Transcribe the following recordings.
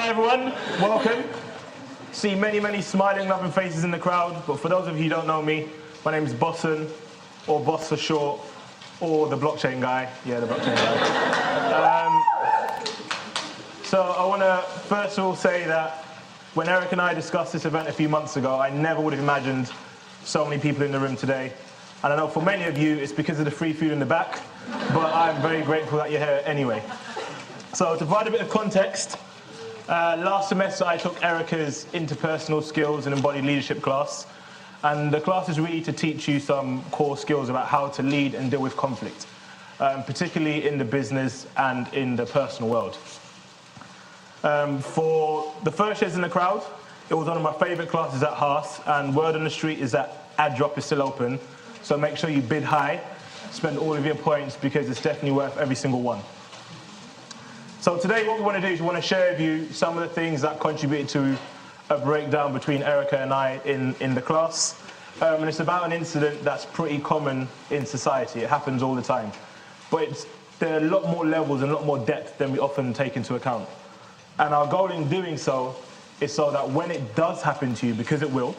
Hi everyone, welcome. See many smiling, loving faces in the crowd, but for those of you who don't know me, my name is Bosun, or Bos for short, or the blockchain guy. Yeah, the blockchain guy. So I want to first of all say that when Eric and I discussed this event a few months ago, I never would have imagined so many people in the room today. And I know for many of you, it's because of the free food in the back, but I'm very grateful that you're here anyway. So to provide a bit of context, last semester I took Erica's Interpersonal Skills and Embodied Leadership class, and the class is really to teach you some core skills about how to lead and deal with conflict, particularly in the business and in the personal world. For the first years in the crowd, it was one of my favorite classes at Haas, and word on the street is that ad drop is still open, so make sure you bid high, spend all of your points, because it's definitely worth every single one. So today what we want to do is we want to share with you some of the things that contributed to a breakdown between Erica and I in the class. And it's about an incident that's pretty common in society. It happens all the time. But there are a lot more levels and a lot more depth than we often take into account. And our goal in doing so is so that when it does happen to you, because it will,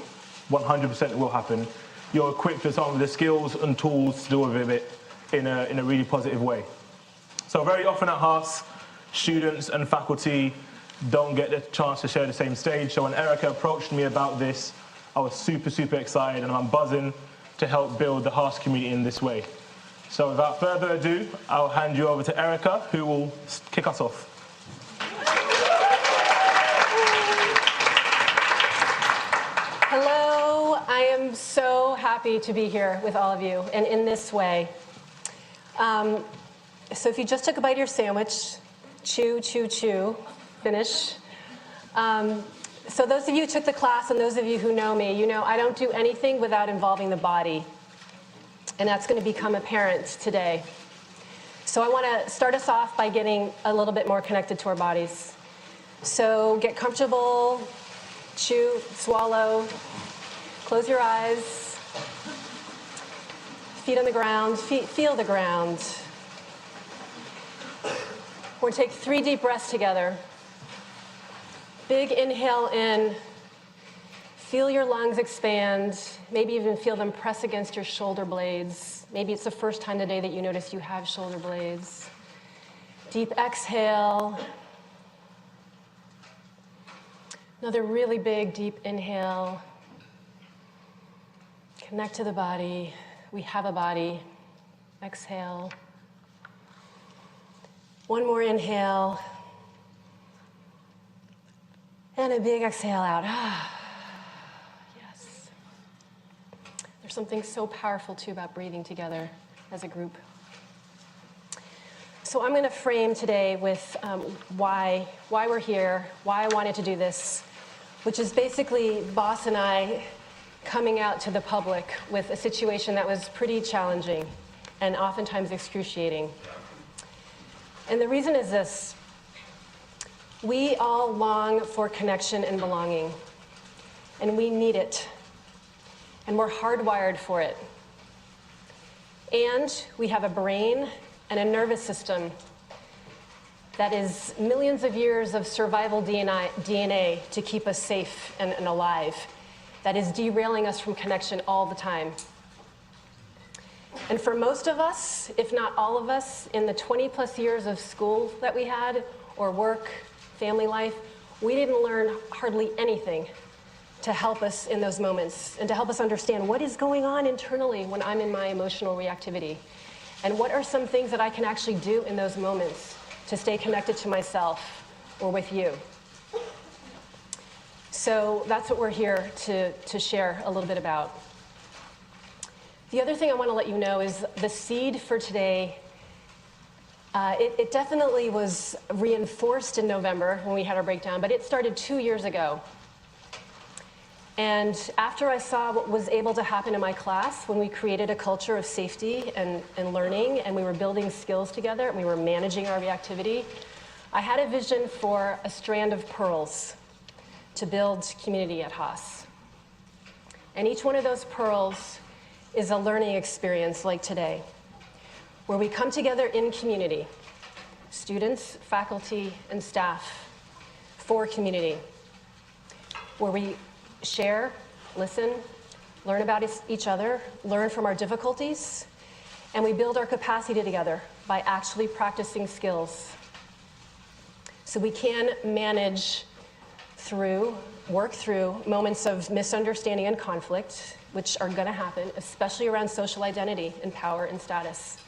100% it will happen, you're equipped with some of the skills and tools to deal with it in a really positive way. So very often at Haas, students and faculty don't get the chance to share the same stage. So when Erica approached me about this, I was super excited, and I'm buzzing to help build the Haas community in this way. So without further ado, I'll hand you over to Erica, who will kick us off. Hello, I am so happy to be here with all of you, and in this way. So if you just took a bite of your sandwich, chew, finish. So those of you who took the class and those of you who know me, you know I don't do anything without involving the body. And that's going to become apparent today. So I want to start us off by getting a little bit more connected to our bodies. So get comfortable, chew, swallow, close your eyes, feet on the ground, feel the ground. We're going to take 3 deep breaths together. Big inhale in. Feel your lungs expand. Maybe even feel them press against your shoulder blades. Maybe it's the first time today that you notice you have shoulder blades. Deep exhale. Another really big, deep inhale. Connect to the body. We have a body. Exhale. One more inhale. And a big exhale out. Yes. There's something so powerful, too, about breathing together as a group. So I'm going to frame today with why we're here, why I wanted to do this, which is basically Bos and I coming out to the public with a situation that was pretty challenging and oftentimes excruciating. And the reason is this. We all long for connection and belonging, and we need it, and we're hardwired for it. And we have a brain and a nervous system that is millions of years of survival DNA to keep us safe and alive, that is derailing us from connection all the time. And for most of us, if not all of us, in the 20+ years of school that we had, or work, family life, we didn't learn hardly anything to help us in those moments and to help us understand what is going on internally when I'm in my emotional reactivity. And what are some things that I can actually do in those moments to stay connected to myself or with you? So that's what we're here to share a little bit about. The other thing I want to let you know is the seed for today. It definitely was reinforced in November when we had our breakdown, but it started 2 years ago. And after I saw what was able to happen in my class when we created a culture of safety and learning, and we were building skills together, and we were managing our reactivity, I had a vision for a strand of pearls to build community at Haas. And each one of those pearls is a learning experience like today, where we come together in community, students, faculty, and staff, for community, where we share, listen, learn about each other, learn from our difficulties, and we build our capacity together by actually practicing skills. So we can work through moments of misunderstanding and conflict, which are going to happen, especially around social identity and power and status.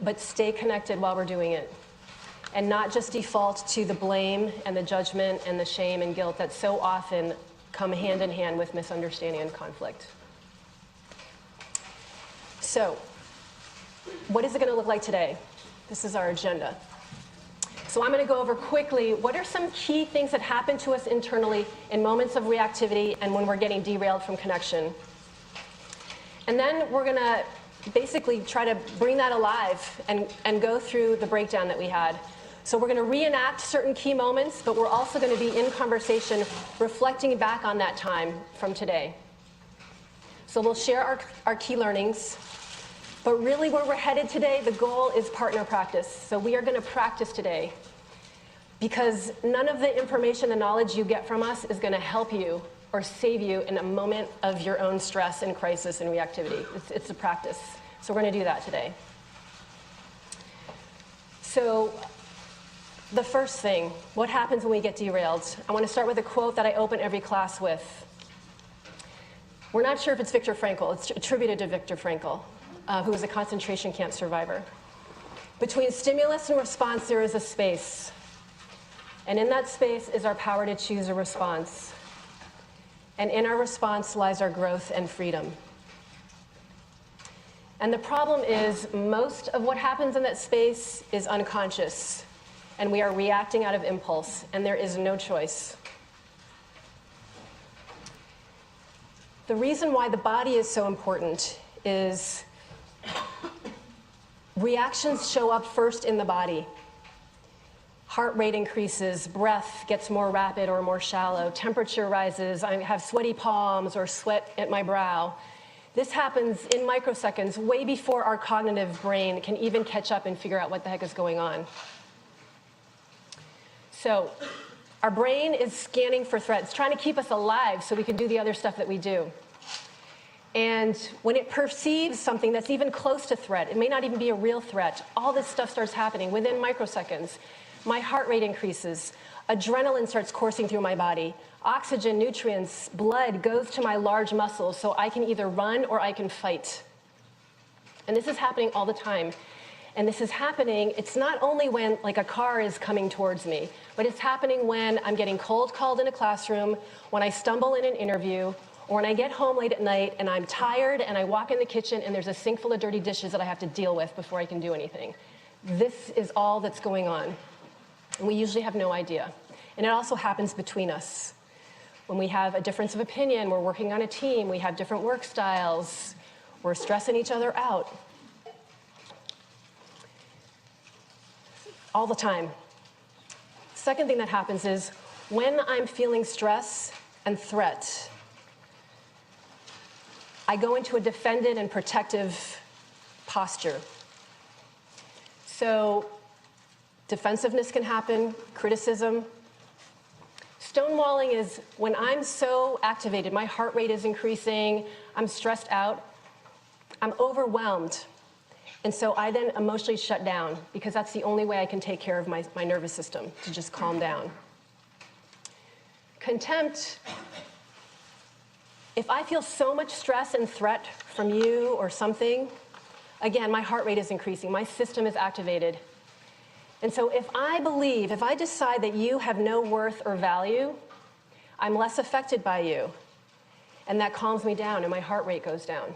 But stay connected while we're doing it, and not just default to the blame and the judgment and the shame and guilt that so often come hand in hand with misunderstanding and conflict. So, what is it going to look like today? This is our agenda. So I'm going to go over quickly what are some key things that happen to us internally in moments of reactivity and when we're getting derailed from connection. And then we're going to basically try to bring that alive and go through the breakdown that we had. So we're going to reenact certain key moments, but we're also going to be in conversation reflecting back on that time from today. So we'll share our key learnings. But really where we're headed today, the goal is partner practice. So we are going to practice today because none of the information and knowledge you get from us is going to help you or save you in a moment of your own stress and crisis and reactivity. It's a practice. So we're going to do that today. So the first thing, what happens when we get derailed? I want to start with a quote that I open every class with. We're not sure if it's Viktor Frankl. It's attributed to Viktor Frankl, who was a concentration camp survivor. Between stimulus and response, there is a space. And in that space is our power to choose a response. And in our response lies our growth and freedom. And the problem is most of what happens in that space is unconscious. And we are reacting out of impulse, and there is no choice. The reason why the body is so important is reactions show up first in the body. Heart rate increases, breath gets more rapid or more shallow, temperature rises, I have sweaty palms or sweat at my brow. This happens in microseconds, way before our cognitive brain can even catch up and figure out what the heck is going on. So our brain is scanning for threats, trying to keep us alive so we can do the other stuff that we do. And when it perceives something that's even close to threat, it may not even be a real threat, all this stuff starts happening within microseconds. My heart rate increases, adrenaline starts coursing through my body, oxygen, nutrients, blood goes to my large muscles so I can either run or I can fight. And this is happening all the time. And this is happening, it's not only when like a car is coming towards me, but it's happening when I'm getting cold called in a classroom, when I stumble in an interview, or when I get home late at night and I'm tired and I walk in the kitchen and there's a sink full of dirty dishes that I have to deal with before I can do anything. This is all that's going on. And we usually have no idea. And it also happens between us. When we have a difference of opinion, we're working on a team, we have different work styles, we're stressing each other out. All the time. Second thing that happens is when I'm feeling stress and threat, I go into a defended and protective posture. So defensiveness can happen, criticism. Stonewalling is when I'm so activated, my heart rate is increasing, I'm stressed out, I'm overwhelmed. And so I then emotionally shut down because that's the only way I can take care of my nervous system, to just calm down. Contempt, if I feel so much stress and threat from you or something, again, my heart rate is increasing, my system is activated. And so if I decide that you have no worth or value, I'm less affected by you. And that calms me down and my heart rate goes down.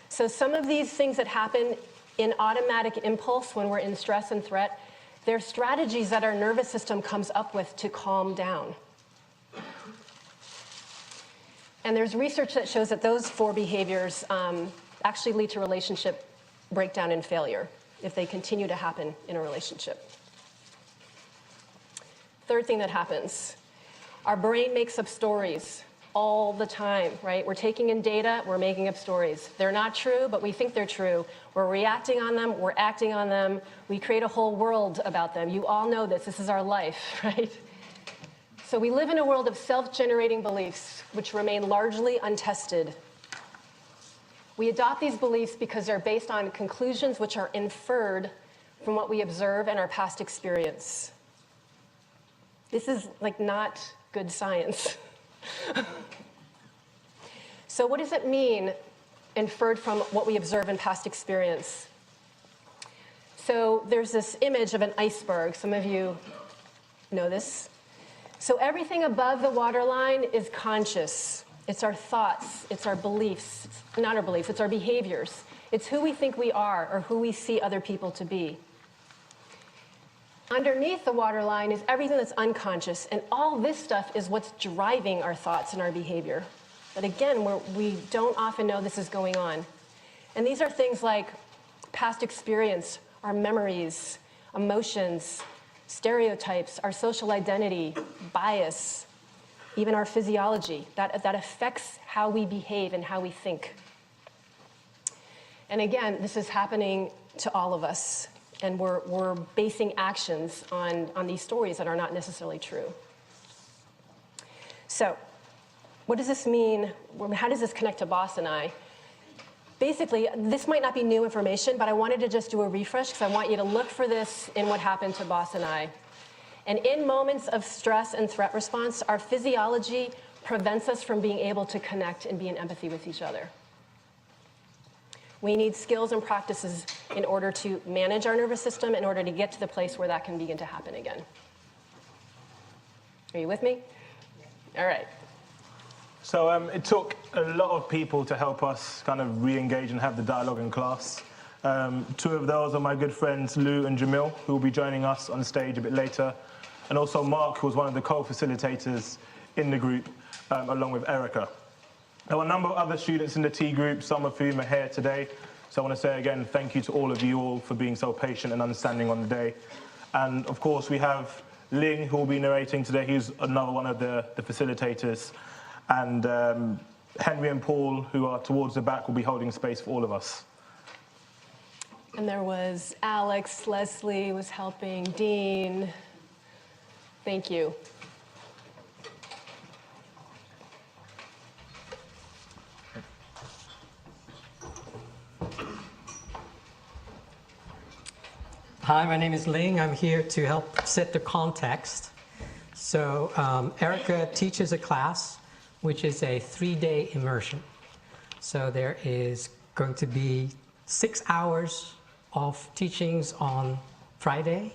So some of these things that happen in automatic impulse when we're in stress and threat, they're strategies that our nervous system comes up with to calm down. And there's research that shows that those 4 behaviors actually lead to relationship breakdown and failure if they continue to happen in a relationship. Third thing that happens, our brain makes up stories all the time, right? We're taking in data, we're making up stories. They're not true, but we think they're true. We're reacting on them, we're acting on them. We create a whole world about them. You all know this. This is our life, right? So we live in a world of self-generating beliefs, which remain largely untested. We adopt these beliefs because they're based on conclusions which are inferred from what we observe and our past experience. This is like not good science. So what does it mean, inferred from what we observe in past experience? So there's this image of an iceberg. Some of you know this. So everything above the waterline is conscious. It's our thoughts, it's our beliefs, not our beliefs, it's our behaviors. It's who we think we are or who we see other people to be. Underneath the waterline is everything that's unconscious, and all this stuff is what's driving our thoughts and our behavior. But again, we don't often know this is going on. And these are things like past experience, our memories, emotions, stereotypes, our social identity, bias, even our physiology. That affects how we behave and how we think. And again, this is happening to all of us. And we're basing actions on these stories that are not necessarily true. So what does this mean? How does this connect to Bos and I? Basically, this might not be new information, but I wanted to just do a refresh because I want you to look for this in what happened to Bos and I. And in moments of stress and threat response, our physiology prevents us from being able to connect and be in empathy with each other. We need skills and practices in order to manage our nervous system, in order to get to the place where that can begin to happen again. Are you with me? All right. So it took a lot of people to help us kind of re-engage and have the dialogue in class. Two of those are my good friends, Lou and Jamil, who will be joining us on stage a bit later. And also Mark, who was one of the co-facilitators in the group, along with Erica. There were a number of other students in the T group, some of whom are here today. So I want to say again, thank you to all of you all for being so patient and understanding on the day. And of course, we have Ling, who will be narrating today. He's another one of the facilitators. And Henry and Paul, who are towards the back, will be holding space for all of us. And there was Alex, Leslie was helping, Dean. Thank you. Hi, my name is Ling. I'm here to help set the context. So Erica teaches a class, which is a 3-day immersion. So there is going to be 6 hours of teachings on Friday,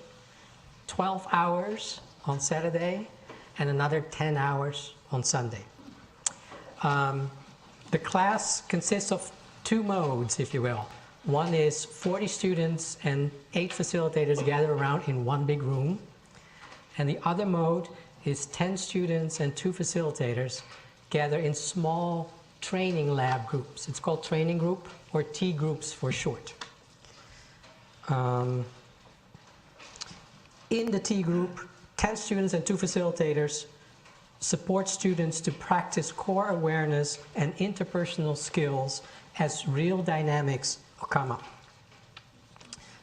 12 hours on Saturday, and another 10 hours on Sunday. The class consists of 2 modes, if you will. One is 40 students and 8 facilitators gather around in one big room. And the other mode is 10 students and 2 facilitators gather in small training lab groups. It's called training group, or T groups for short. In the T group, 10 students and 2 facilitators support students to practice core awareness and interpersonal skills as real dynamics come up.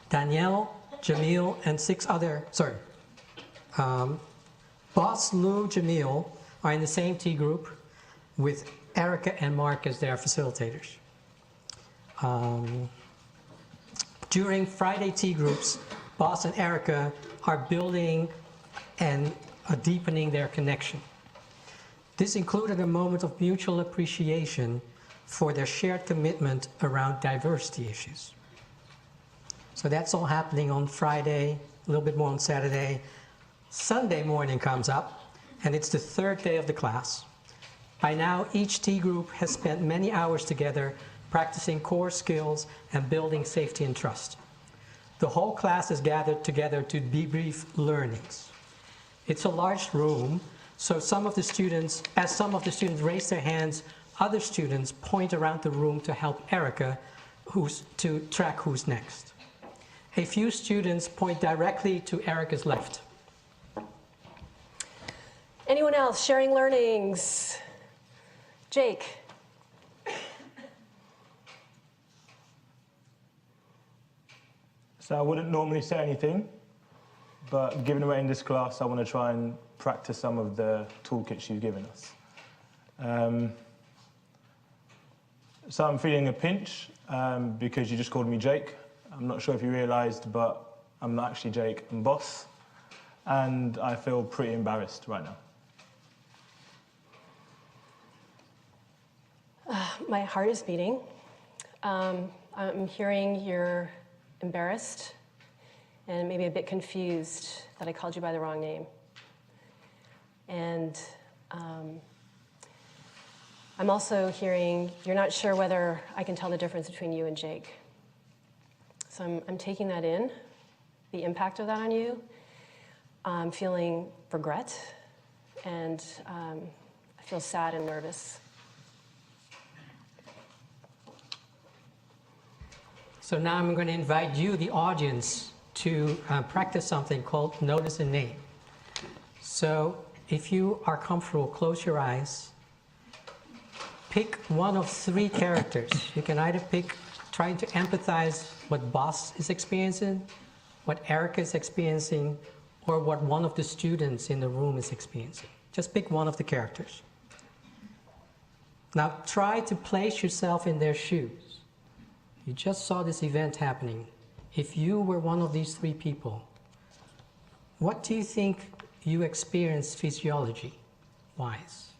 Danielle, Jamil, and 6 other, Bos, Lou, Jamil are in the same T group with Erica and Marc as their facilitators. During Friday T groups, Bos and Erica are building and deepening their connection. This included a moment of mutual appreciation for their shared commitment around diversity issues. So that's all happening on Friday, a little bit more on Saturday. Sunday morning comes up, and it's the 3rd day of the class. By now, each T group has spent many hours together practicing core skills and building safety and trust. The whole class is gathered together to debrief learnings. It's a large room, so as some of the students raise their hands, other students point around the room to help Erica to track who's next. A few students point directly to Erica's left. Anyone else sharing learnings? Jake. So I wouldn't normally say anything, but given we're in this class, I want to try and practice some of the toolkits you've given us. So I'm feeling a pinch because you just called me Jake. I'm not sure if you realised, but I'm not actually Jake, I'm Bos. And I feel pretty embarrassed right now. My heart is beating. I'm hearing you're embarrassed and maybe a bit confused that I called you by the wrong name. And I'm also hearing you're not sure whether I can tell the difference between you and Jake. So I'm taking that in, the impact of that on you. I'm feeling regret, and I feel sad and nervous. So now I'm going to invite you, the audience, to practice something called Notice a Name. So if you are comfortable, close your eyes. Pick one of three characters. You can either pick trying to empathize what Bos is experiencing, what Erica is experiencing, or what one of the students in the room is experiencing. Just pick one of the characters. Now try to place yourself in their shoes. You just saw this event happening. If you were one of these three people, what do you think you experience physiology-wise?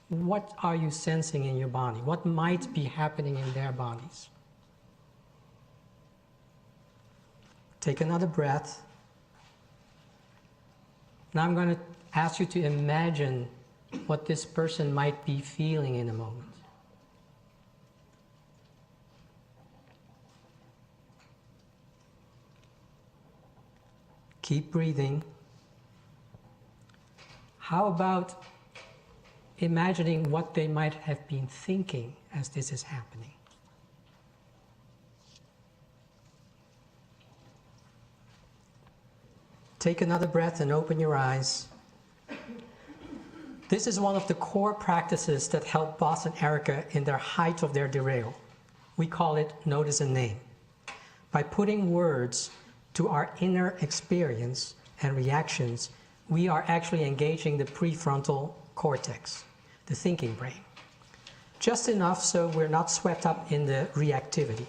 What are you sensing in your body? What might be happening in their bodies? Take another breath. Now I'm going to ask you to imagine what this person might be feeling in a moment. Keep breathing. How about imagining what they might have been thinking as this is happening? Take another breath and open your eyes. This is one of the core practices that help Bos and Erica in their height of their derail. We call it Notice a Name. By putting words to our inner experience and reactions, we are actually engaging the prefrontal cortex, the thinking brain. Just enough so we're not swept up in the reactivity.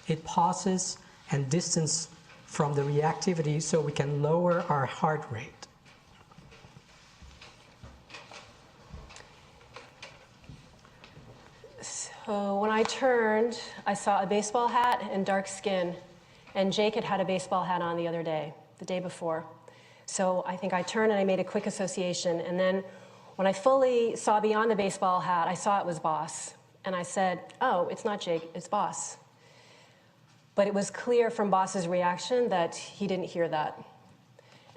It pauses and distances from the reactivity so we can lower our heart rate. So when I turned, I saw a baseball hat and dark skin, and Jake had a baseball hat on the day before. So I think I turned and I made a quick association, and then when I fully saw beyond the baseball hat, I saw it was Bos. And I said, oh, it's not Jake, it's Bos. But it was clear from Bos's reaction that he didn't hear that.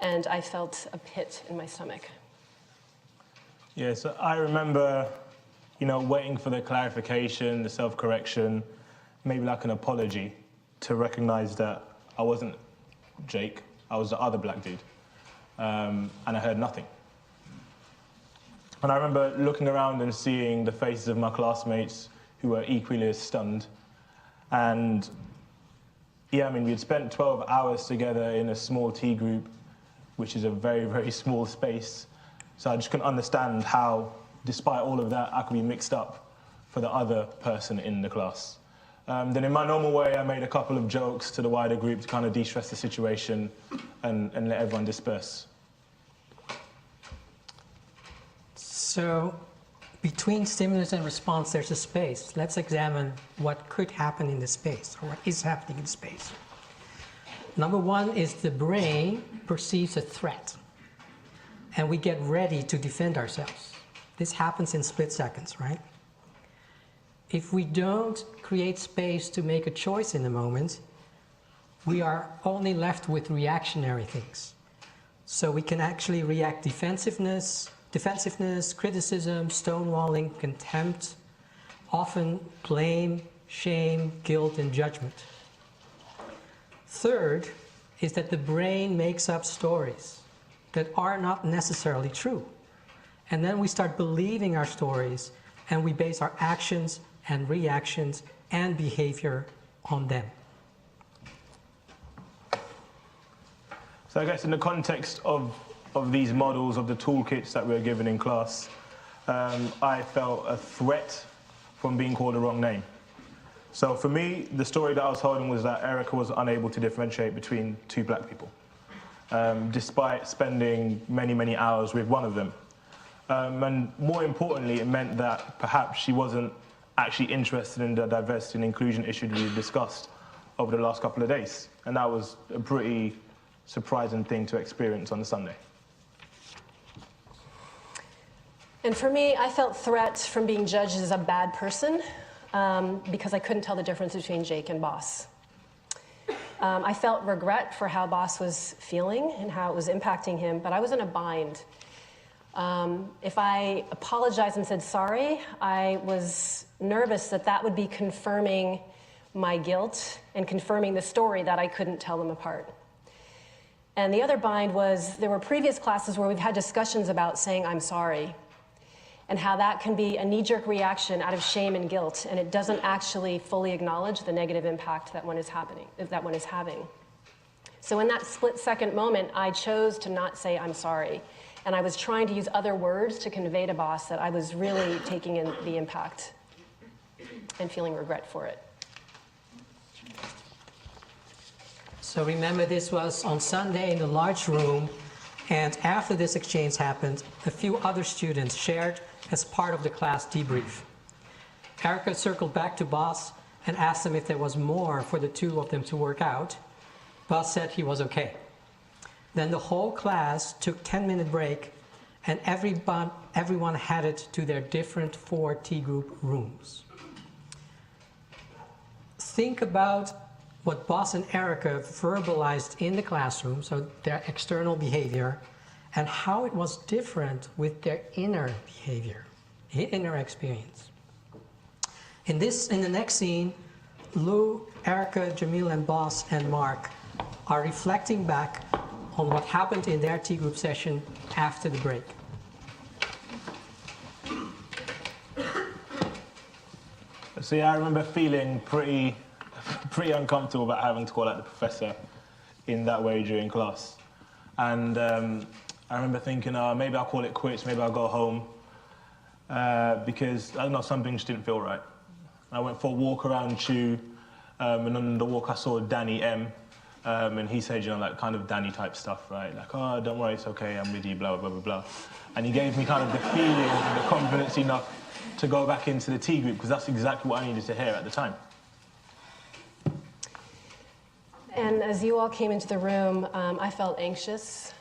And I felt a pit in my stomach. Yeah, so I remember, waiting for the clarification, the self-correction, maybe like an apology to recognize that I wasn't Jake, I was the other black dude. And I heard nothing. And I remember looking around and seeing the faces of my classmates who were equally as stunned. And yeah, we'd spent 12 hours together in a small tea group, which is a very, very small space. So I just couldn't understand how, despite all of that, I could be mixed up for the other person in the class. Then in my normal way, I made a couple of jokes to the wider group to kind of de-stress the situation and let everyone disperse. So between stimulus and response, there's a space. Let's examine what could happen in the space, or what is happening in space. Number one is the brain perceives a threat, and we get ready to defend ourselves. This happens in split seconds, right? If we don't create space to make a choice in the moment, we are only left with reactionary things. So we can actually react defensiveness, criticism, stonewalling, contempt, often blame, shame, guilt, and judgment. Third is that the brain makes up stories that are not necessarily true. And then we start believing our stories and we base our actions and reactions and behavior on them. So I guess in the context of these models, of the toolkits that we're given in class, I felt a threat from being called the wrong name. So for me, the story that I was holding was that Erica was unable to differentiate between two black people, despite spending many, many hours with one of them. And more importantly, it meant that perhaps she wasn't actually interested in the diversity and inclusion issue that we discussed over the last couple of days. And that was a pretty surprising thing to experience on a Sunday. And for me, I felt threat from being judged as a bad person because I couldn't tell the difference between Jake and Bos. I felt regret for how Bos was feeling and how it was impacting him, but I was in a bind. If I apologized and said sorry, I was nervous that that would be confirming my guilt and confirming the story that I couldn't tell them apart. And the other bind was there were previous classes where we've had discussions about saying I'm sorry and how that can be a knee-jerk reaction out of shame and guilt, and it doesn't actually fully acknowledge the negative impact that one is having. So in that split-second moment, I chose to not say I'm sorry, and I was trying to use other words to convey to Bos that I was really taking in the impact and feeling regret for it. So remember, this was on Sunday in the large room, and after this exchange happened, a few other students shared as part of the class debrief. Erica circled back to Bos and asked him if there was more for the two of them to work out. Bos said he was okay. Then the whole class took a 10-minute break, and everyone headed to their different 4 T group rooms. Think about what Bos and Erica verbalized in the classroom, so their external behavior, and how it was different with their inner behavior, inner experience. In the next scene, Lou, Erica, Jamil, and Bos and Marc are reflecting back on what happened in their T group session after the break. So yeah, I remember feeling pretty uncomfortable about having to call out the professor in that way during class. And I remember thinking, maybe I'll call it quits, maybe I'll go home, because, I don't know, something just didn't feel right. I went for a walk around Chew, and on the walk I saw Danny M, and he said, like kind of Danny type stuff, right? Like, oh, don't worry, it's okay, I'm with you, blah, blah, blah, blah. And he gave me kind of the feeling and the confidence enough to go back into the T group, because that's exactly what I needed to hear at the time. And as you all came into the room, I felt anxious.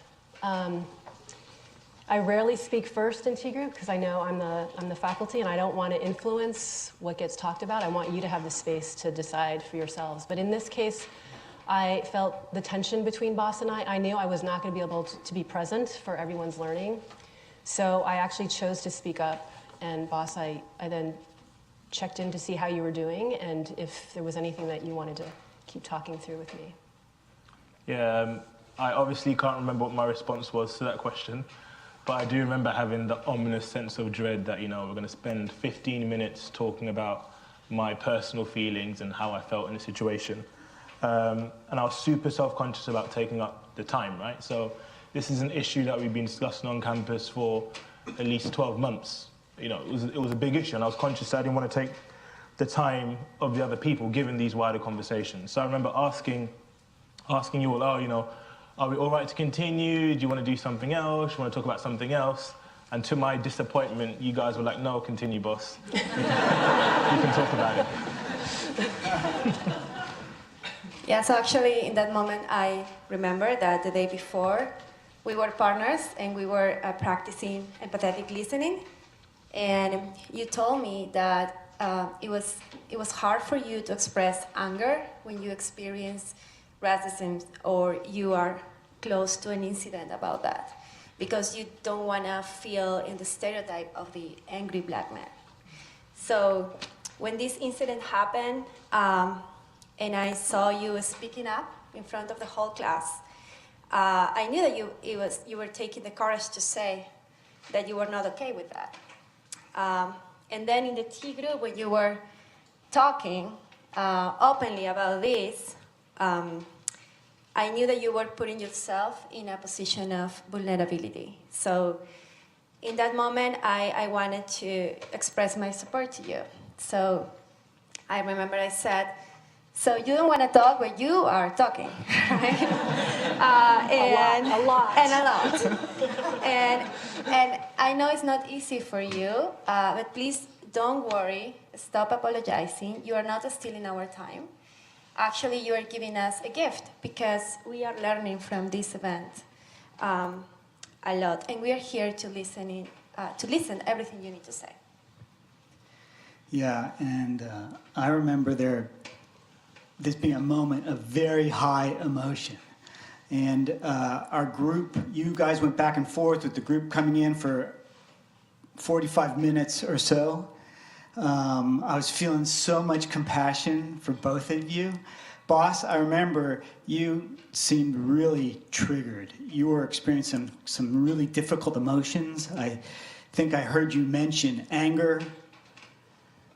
I rarely speak first in T group because I know I'm the faculty and I don't want to influence what gets talked about. I want you to have the space to decide for yourselves. But in this case, I felt the tension between Bos and I. I knew I was not going to be able to be present for everyone's learning. So I actually chose to speak up. And Bos, I then checked in to see how you were doing and if there was anything that you wanted to keep talking through with me. Yeah, I obviously can't remember what my response was to that question, but I do remember having the ominous sense of dread that, we're going to spend 15 minutes talking about my personal feelings and how I felt in the situation. And I was super self-conscious about taking up the time, right? So this is an issue that we've been discussing on campus for at least 12 months. It was a big issue, and I was conscious that I didn't want to take the time of the other people given these wider conversations. So I remember asking you all, are we all right to continue? Do you want to do something else? Do you want to talk about something else? And to my disappointment, you guys were like, no, continue, Bos. You can talk about it. Yeah, so actually in that moment, I remember that the day before, we were partners and we were practicing empathetic listening. And you told me that it was hard for you to express anger when you experience racism or you are close to an incident about that, because you don't want to feel in the stereotype of the angry black man. So when this incident happened, and I saw you speaking up in front of the whole class, I knew that you were taking the courage to say that you were not okay with that. And then in the T group, when you were talking openly about this, I knew that you were putting yourself in a position of vulnerability. So in that moment, I wanted to express my support to you. So I remember I said, so you don't want to talk, but you are talking, right? A lot. And I know it's not easy for you, but please don't worry. Stop apologizing. You are not stealing our time. Actually, you are giving us a gift because we are learning from this event a lot, and we are here to listen everything you need to say. Yeah, and I remember this being a moment of very high emotion. And our group, you guys went back and forth with the group coming in for 45 minutes or so. I was feeling so much compassion for both of you. Bos, I remember you seemed really triggered. You were experiencing some really difficult emotions. I think I heard you mention anger,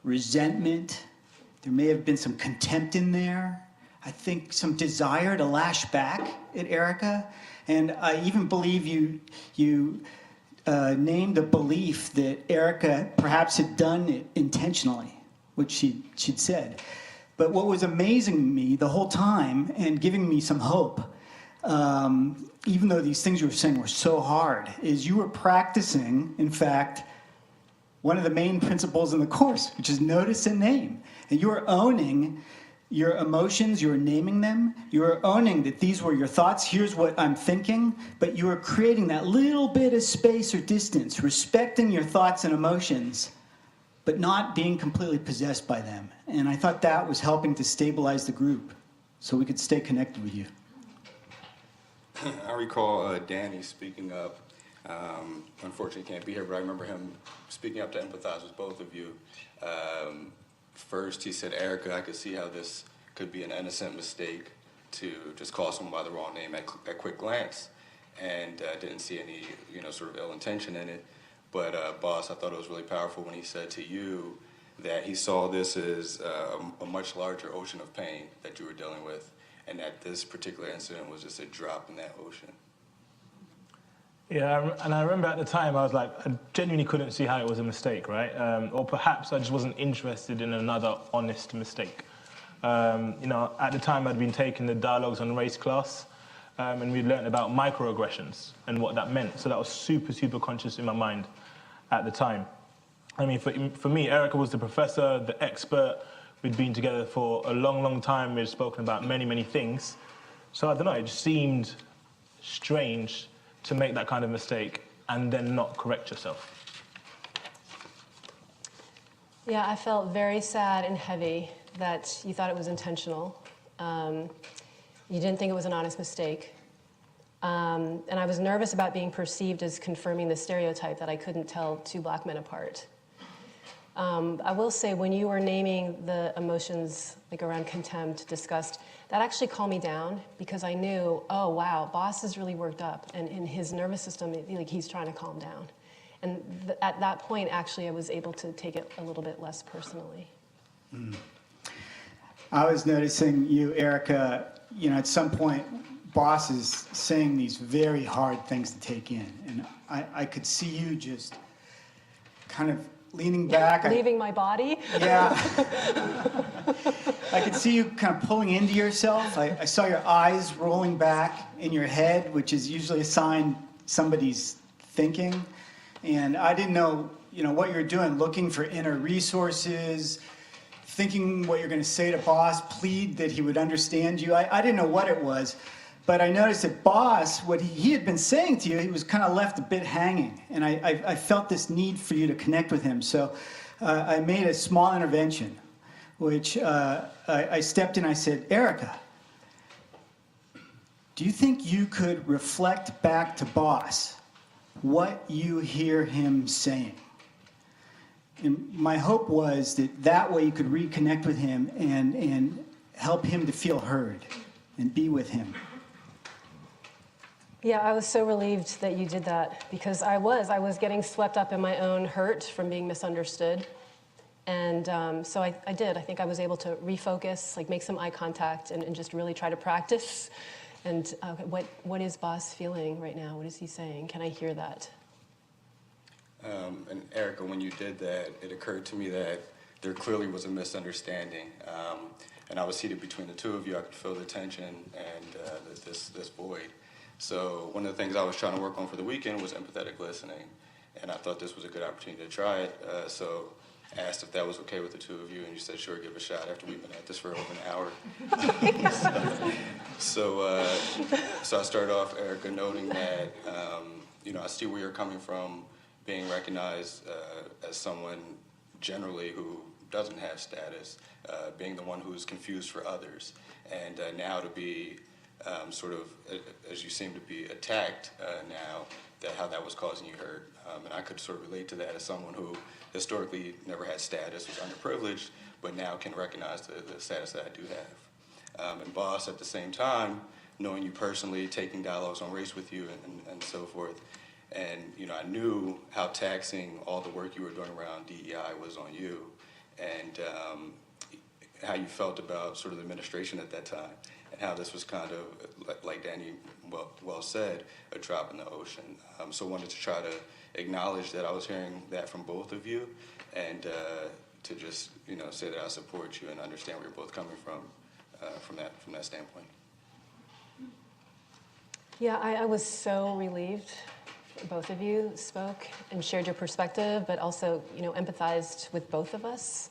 resentment. There may have been some contempt in there. I think some desire to lash back at Erica. And I even believe you named a belief that Erica perhaps had done it intentionally, which she'd said. But what was amazing me the whole time and giving me some hope, even though these things you were saying were so hard, is you were practicing, in fact, one of the main principles in the course, which is notice and name. And you were owning your emotions, you were naming them, you were owning that these were your thoughts, here's what I'm thinking, but you were creating that little bit of space or distance, respecting your thoughts and emotions, but not being completely possessed by them. And I thought that was helping to stabilize the group so we could stay connected with you. I recall Danny speaking up. Unfortunately, he can't be here, but I remember him speaking up to empathize with both of you. First, he said, Erica, I could see how this could be an innocent mistake to just call someone by the wrong name at quick glance, and didn't see any, sort of ill intention in it. But Bos, I thought it was really powerful when he said to you that he saw this as a much larger ocean of pain that you were dealing with, and that this particular incident was just a drop in that ocean. Yeah, and I remember at the time I was like, I genuinely couldn't see how it was a mistake, right? Or perhaps I just wasn't interested in another honest mistake. At the time I'd been taking the dialogues on race class, and we'd learned about microaggressions and what that meant. So that was super, super conscious in my mind at the time. I mean, for me, Erica was the professor, the expert. We'd been together for a long, long time. We'd spoken about many, many things. So I don't know, it just seemed strange to make that kind of mistake and then not correct yourself. Yeah, I felt very sad and heavy that you thought it was intentional. You didn't think it was an honest mistake. And I was nervous about being perceived as confirming the stereotype that I couldn't tell two black men apart. I will say, when you were naming the emotions, like around contempt, disgust, that actually calmed me down, because I knew, oh wow, Bos is really worked up, and in his nervous system, he's trying to calm down. And at that point, actually, I was able to take it a little bit less personally. I was noticing you, Erica, at some point, Bos is saying these very hard things to take in, and I could see you just kind of leaning back. Leaving my body? Yeah. I could see you kind of pulling into yourself. I saw your eyes rolling back in your head, which is usually a sign somebody's thinking. And I didn't know, what you're doing, looking for inner resources, thinking what you're going to say to Bos, plead that he would understand you. I didn't know what it was. But I noticed that Bos, what he had been saying to you, he was kind of left a bit hanging. And I felt this need for you to connect with him. So I made a small intervention, which I stepped in. I said, Erica, do you think you could reflect back to Bos what you hear him saying? And my hope was that way you could reconnect with him and help him to feel heard and be with him. Yeah, I was so relieved that you did that, because I was getting swept up in my own hurt from being misunderstood. And so I did. I think I was able to refocus, like make some eye contact, and just really try to practice. And what is Bos feeling right now? What is he saying? Can I hear that? And Erica, when you did that, it occurred to me that there clearly was a misunderstanding. And I was seated between the two of you. I could feel the tension and this void. So one of the things I was trying to work on for the weekend was empathetic listening. And I thought this was a good opportunity to try it. So I asked if that was okay with the two of you, and you said, sure, give it a shot, after we've been at this for over an hour. So I started off, Erica, noting that, I see where you're coming from, being recognized as someone generally who doesn't have status, being the one who's confused for others, and now to be sort of, as you seem to be attacked now, that how that was causing you hurt. And I could sort of relate to that as someone who historically never had status, was underprivileged, but now can recognize the status that I do have. And Bos, at the same time, knowing you personally, taking dialogues on race with you and so forth, and I knew how taxing all the work you were doing around DEI was on you, and how you felt about sort of the administration at that time, and how this was kind of, like Danny well said, a drop in the ocean. So I wanted to try to acknowledge that I was hearing that from both of you, and to just say that I support you and understand where you're both coming from that standpoint. Yeah, I was so relieved both of you spoke and shared your perspective, but also empathized with both of us.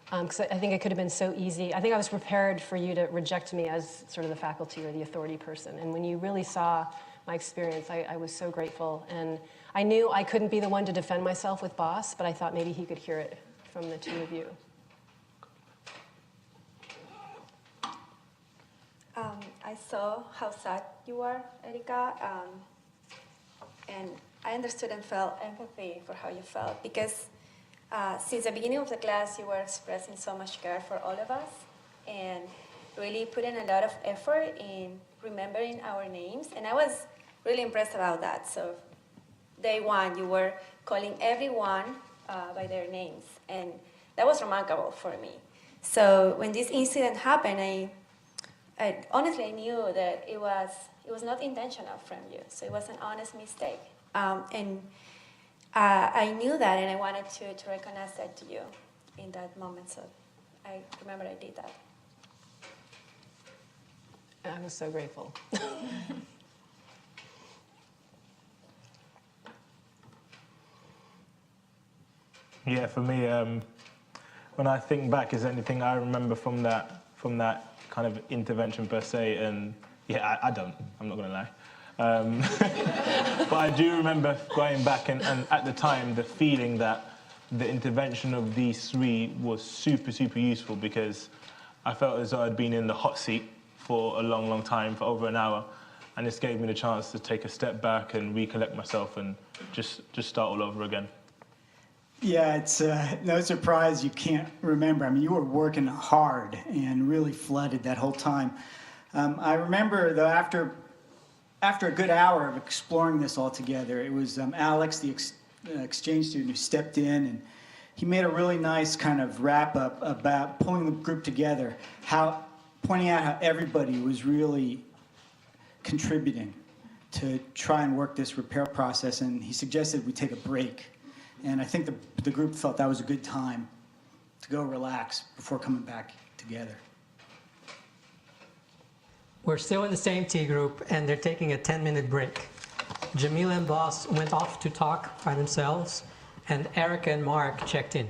Because I think it could have been so easy. I think I was prepared for you to reject me as sort of the faculty or the authority person. And when you really saw my experience, I was so grateful. And I knew I couldn't be the one to defend myself with Bos, but I thought maybe he could hear it from the two of you. I saw how sad you were, Erica, and I understood and felt empathy for how you felt, because since the beginning of the class, you were expressing so much care for all of us and really putting a lot of effort in remembering our names. And I was really impressed about that. So day one, you were calling everyone by their names. And that was remarkable for me. So when this incident happened, I honestly, I knew that it was not intentional from you. So it was an honest mistake. And I knew that, and I wanted to recognize that to you in that moment. So I remember I did that. I was so grateful. Yeah, for me, when I think back, is anything I remember from that kind of intervention per se, and yeah, I don't. I'm not going to lie. But I do remember going back and at the time the feeling that the intervention of these three was super, super useful, because I felt as though I'd been in the hot seat for a long, long time, for over an hour, and this gave me the chance to take a step back and recollect myself and just start all over again. Yeah, it's no surprise you can't remember. I mean, you were working hard and really flooded that whole time. I remember, though, after a good hour of exploring this all together, it was Alex, the exchange student, who stepped in, and he made a really nice kind of wrap-up about pulling the group together, pointing out how everybody was really contributing to try and work this repair process, and he suggested we take a break. And I think the group felt that was a good time to go relax before coming back together. We're still in the same T group, and they're taking a 10-minute break. Jamil and Bos went off to talk by themselves, and Erica and Marc checked in.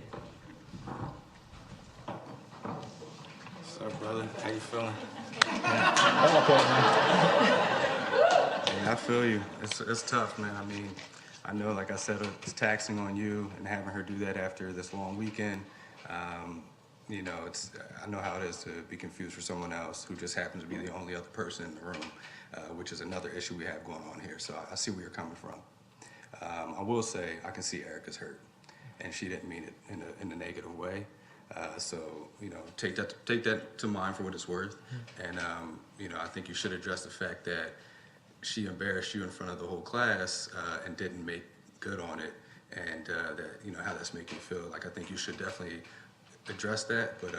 What's up, brother? How you feeling? I'm okay, man. Yeah, I feel you. It's tough, man. I mean, I know, like I said, it's taxing on you, and having her do that after this long weekend. I know how it is to be confused for someone else who just happens to be the only other person in the room, which is another issue we have going on here. So I see where you're coming from. I will say I can see Erica's hurt, and she didn't mean it in a negative way. So take that to mind for what it's worth. And I think you should address the fact that she embarrassed you in front of the whole class and didn't make good on it, and that how that's making you feel. Like, I think you should definitely address that, but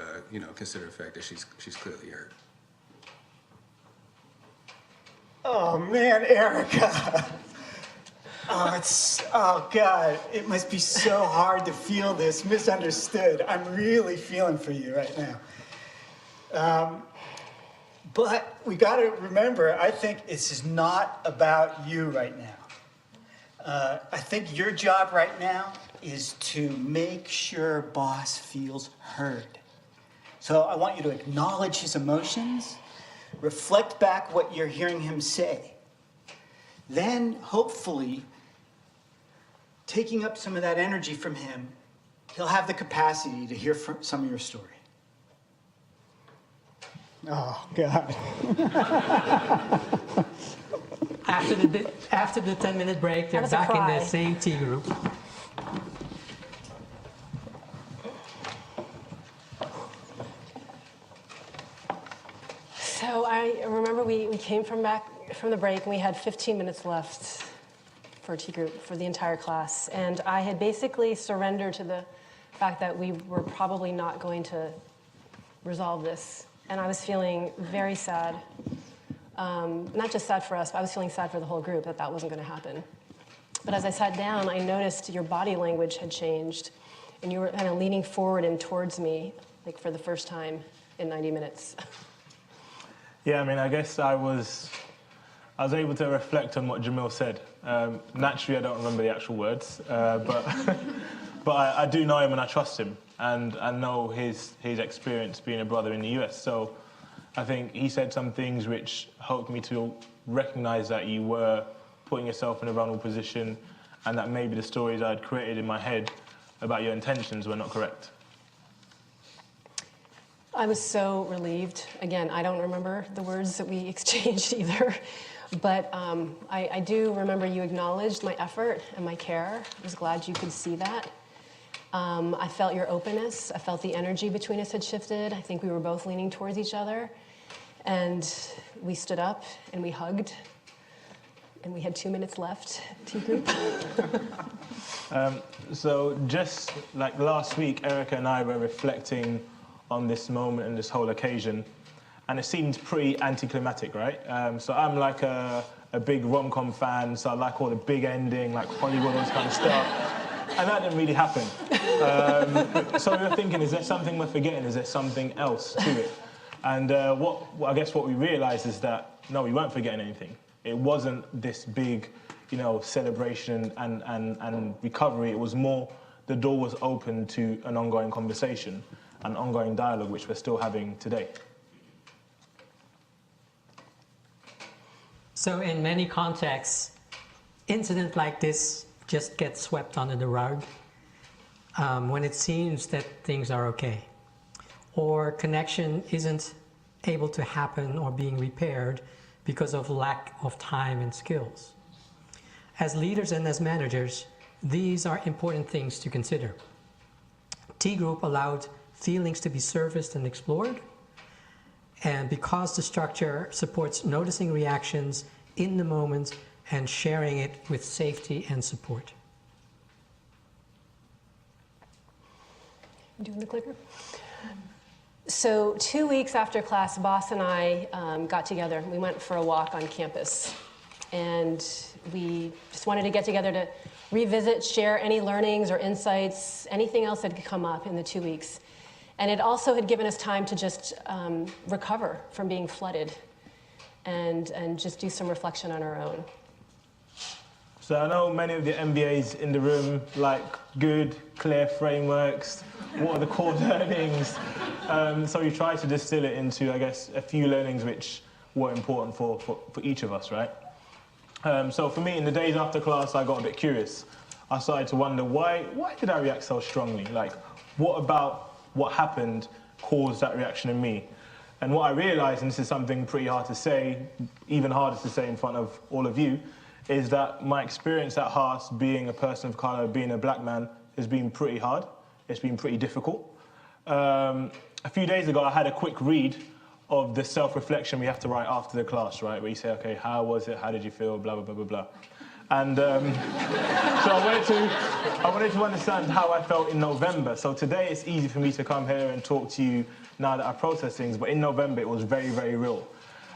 consider the fact that she's clearly hurt. Oh man, Erica. Oh God, it must be so hard to feel this misunderstood. I'm really feeling for you right now. But we got to remember, I think this is not about you right now. I think your job right now is to make sure Bos feels heard. So I want you to acknowledge his emotions, reflect back what you're hearing him say. Then, hopefully, taking up some of that energy from him, he'll have the capacity to hear some of your story. Oh, God. After the 10-minute break, they're back in the same T group. So I remember we came back from the break and we had 15 minutes left for T group for the entire class. And I had basically surrendered to the fact that we were probably not going to resolve this. And I was feeling very sad. Not just sad for us, but I was feeling sad for the whole group that wasn't going to happen. But as I sat down, I noticed your body language had changed. And you were kind of leaning forward and towards me, like for the first time in 90 minutes. Yeah, I mean, I guess I was able to reflect on what Jamil said. Naturally, I don't remember the actual words, but I do know him and I trust him, and I know his experience being a brother in the US. So I think he said some things which helped me to recognize that you were putting yourself in a vulnerable position, and that maybe the stories I'd created in my head about your intentions were not correct. I was so relieved. Again, I don't remember the words that we exchanged either, but I do remember you acknowledged my effort and my care. I was glad you could see that. I felt your openness. I felt the energy between us had shifted. I think we were both leaning towards each other. And we stood up and we hugged. And we had 2 minutes left, T group. So just like last week, Erica and I were reflecting on this moment and this whole occasion, and it seemed pretty anticlimactic, right? So I'm like a big rom-com fan, so I like all the big ending, like Hollywood, all this kind of stuff. And that didn't really happen. So we were thinking, is there something we're forgetting? Is there something else to it? And I guess what we realized is that, no, we weren't forgetting anything. It wasn't this big, celebration and recovery. It was more, the door was open to an ongoing conversation, an ongoing dialogue, which we're still having today. So in many contexts, incidents like this just get swept under the rug when it seems that things are okay, or connection isn't able to happen or being repaired because of lack of time and skills. As leaders and as managers, these are important things to consider. T group allowed feelings to be surfaced and explored, and because the structure supports noticing reactions in the moment and sharing it with safety and support. Doing the clicker? So 2 weeks after class, Bos and I got together. We went for a walk on campus. And we just wanted to get together to revisit, share any learnings or insights, anything else that could come up in the 2 weeks. And it also had given us time to just recover from being flooded and just do some reflection on our own. So I know many of the MBAs in the room like good, clear frameworks. What are the core learnings? So we tried to distill it into, I guess, a few learnings which were important for each of us, right? So for me, in the days after class, I got a bit curious. I started to wonder, why did I react so strongly? Like, what about what happened caused that reaction in me? And what I realized, and this is something pretty hard to say, even harder to say in front of all of you, is that my experience at Haas, being a person of color, being a black man, has been pretty hard. It's been pretty difficult. A few days ago, I had a quick read of the self-reflection we have to write after the class, right? Where you say, okay, how was it? How did you feel? Blah, blah, blah, blah, blah. And so I wanted to understand how I felt in November. So today it's easy for me to come here and talk to you now that I process things, but in November it was very, very real.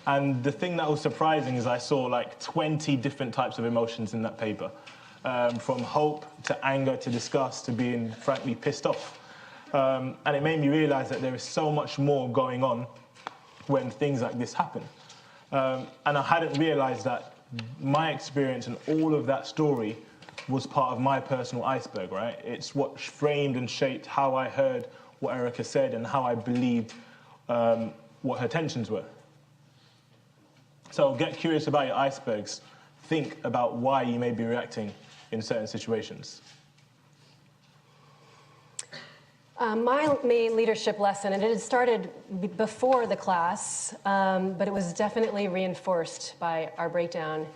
And the thing that was surprising is I saw like 20 different types of emotions in that paper. From hope to anger to disgust to being frankly pissed off. And it made me realize that there is so much more going on when things like this happen. And I hadn't realized that my experience and all of that story was part of my personal iceberg, right? It's what framed and shaped how I heard what Erica said and how I believed what her tensions were. So get curious about your icebergs. Think about why you may be reacting in certain situations. My main leadership lesson, and it had started before the class, but it was definitely reinforced by our breakdown,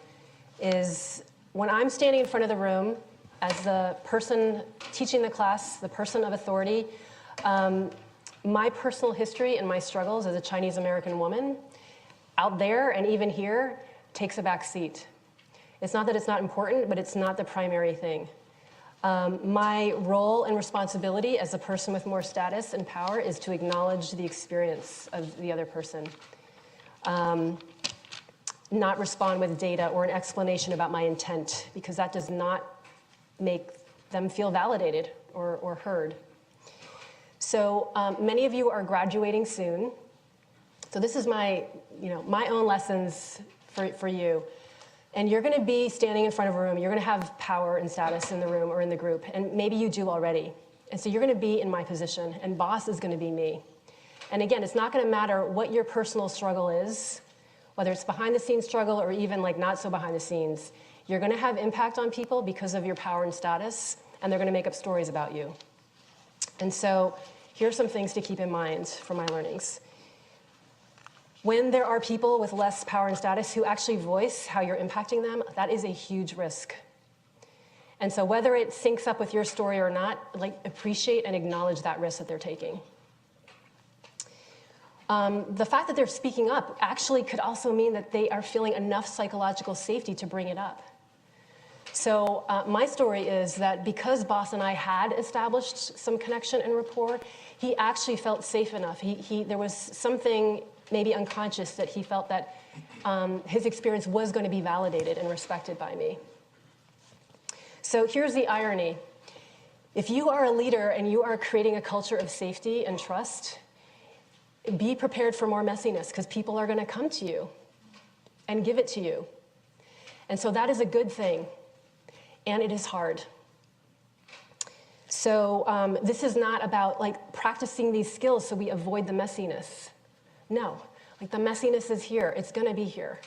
is when I'm standing in front of the room as the person teaching the class, the person of authority, my personal history and my struggles as a Chinese American woman out there and even here takes a back seat. It's not that it's not important, but it's not the primary thing. My role and responsibility as a person with more status and power is to acknowledge the experience of the other person, not respond with data or an explanation about my intent, because that does not make them feel validated or heard. So many of you are graduating soon. So this is my own lessons for you. And you're going to be standing in front of a room. You're going to have power and status in the room or in the group. And maybe you do already. And so you're going to be in my position. And boss is going to be me. And again, it's not going to matter what your personal struggle is, whether it's behind the scenes struggle or even like not so behind the scenes. You're going to have impact on people because of your power and status. And they're going to make up stories about you. And so here's some things to keep in mind from my learnings. When there are people with less power and status who actually voice how you're impacting them, that is a huge risk. And so whether it syncs up with your story or not, like appreciate and acknowledge that risk that they're taking. The fact that they're speaking up actually could also mean that they are feeling enough psychological safety to bring it up. So my story is that because Bos and I had established some connection and rapport, he actually felt safe enough. There was something maybe unconscious that he felt that his experience was going to be validated and respected by me. So here's the irony. If you are a leader and you are creating a culture of safety and trust, be prepared for more messiness because people are going to come to you and give it to you. And so that is a good thing. And it is hard. So this is not about like practicing these skills so we avoid the messiness. No, like the messiness is here. It's going to be here.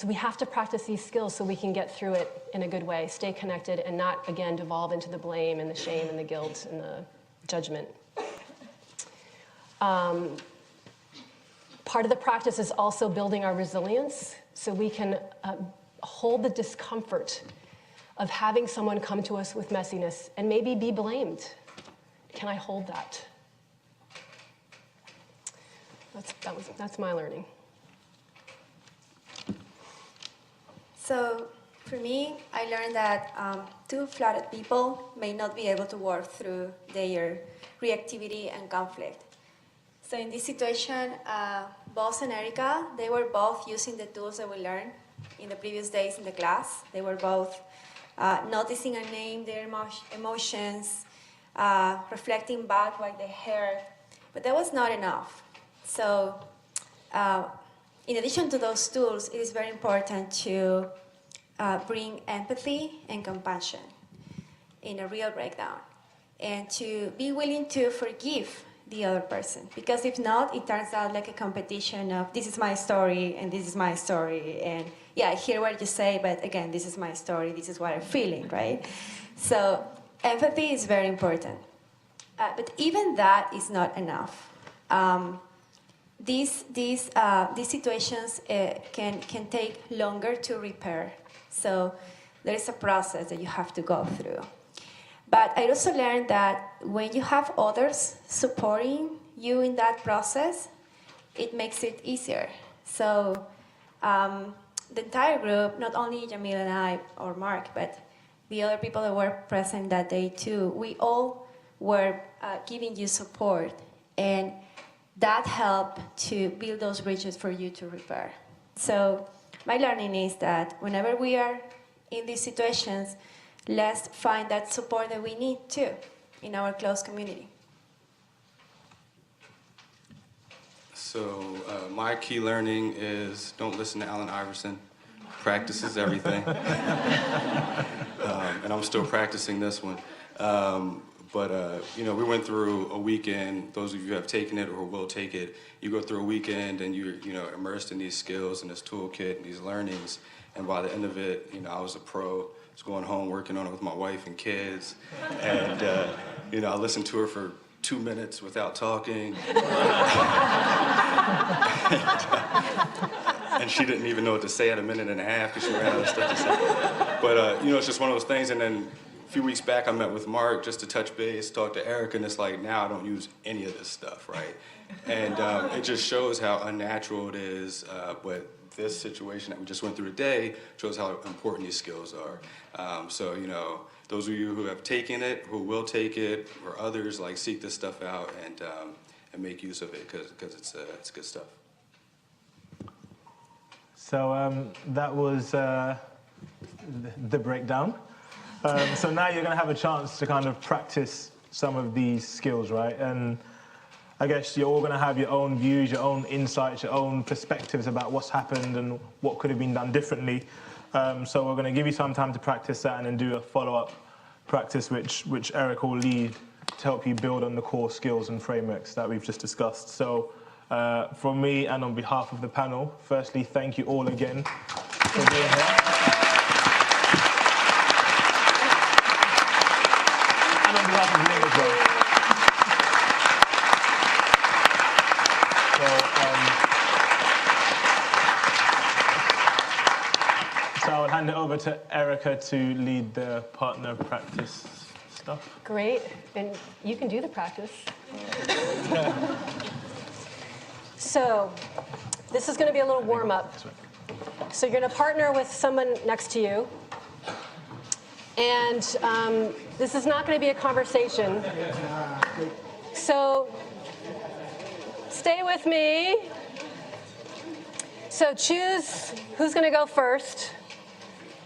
We have to practice these skills so we can get through it in a good way, stay connected, and not, again, devolve into the blame and the shame and the guilt and the judgment. Part of the practice is also building our resilience so we can hold the discomfort of having someone come to us with messiness and maybe be blamed. Can I hold that? That's my learning. So for me, I learned that two flooded people may not be able to work through their reactivity and conflict. So in this situation, Bos and Erica, they were both using the tools that we learned in the previous days in the class. They were both noticing and naming their emotions, reflecting back what they heard, but that was not enough. So in addition to those tools, it is very important to bring empathy and compassion in a real breakdown and to be willing to forgive the other person. Because if not, it turns out like a competition of this is my story and this is my story. And yeah, I hear what you say, but again, this is my story, this is what I'm feeling, right? So empathy is very important. But even that is not enough. These situations can take longer to repair. So there is a process that you have to go through. But I also learned that when you have others supporting you in that process, it makes it easier. So the entire group, not only Jamil and I or Marc, but the other people that were present that day too, we all were giving you support, and that helped to build those bridges for you to repair. So my learning is that whenever we are in these situations, let's find that support that we need too in our close community. So my key learning is don't listen to Allen Iverson. Practice is everything. And I'm still practicing this one. We went through a weekend. Those of you who have taken it or will take it, you go through a weekend and you're immersed in these skills and this toolkit and these learnings. And by the end of it, I was a pro. I was going home working on it with my wife and kids. And I listened to her for 2 minutes without talking. And she didn't even know what to say at a minute and a half because she ran out of stuff to say. But, it's just one of those things. And then a few weeks back, I met with Marc just to touch base, talk to Erica, and it's like, now I don't use any of this stuff, right? And it just shows how unnatural it is. But this situation that we just went through today shows how important these skills are. Those of you who have taken it, who will take it, or others, seek this stuff out and make use of it because it's good stuff. So that was the breakdown. So now you're going to have a chance to kind of practice some of these skills, right? And I guess you're all going to have your own views, your own insights, your own perspectives about what's happened and what could have been done differently. So we're going to give you some time to practice that and then do a follow-up practice which Eric will lead to help you build on the core skills and frameworks that we've just discussed. So from me and on behalf of the panel, firstly, thank you all again for being here. And on behalf of Lynn as well. So I'll hand it over to Erica to lead the partner practice stuff. Great, and you can do the practice. So this is going to be a little warm-up. So you're going to partner with someone next to you. And this is not going to be a conversation. So stay with me. So choose who's going to go first.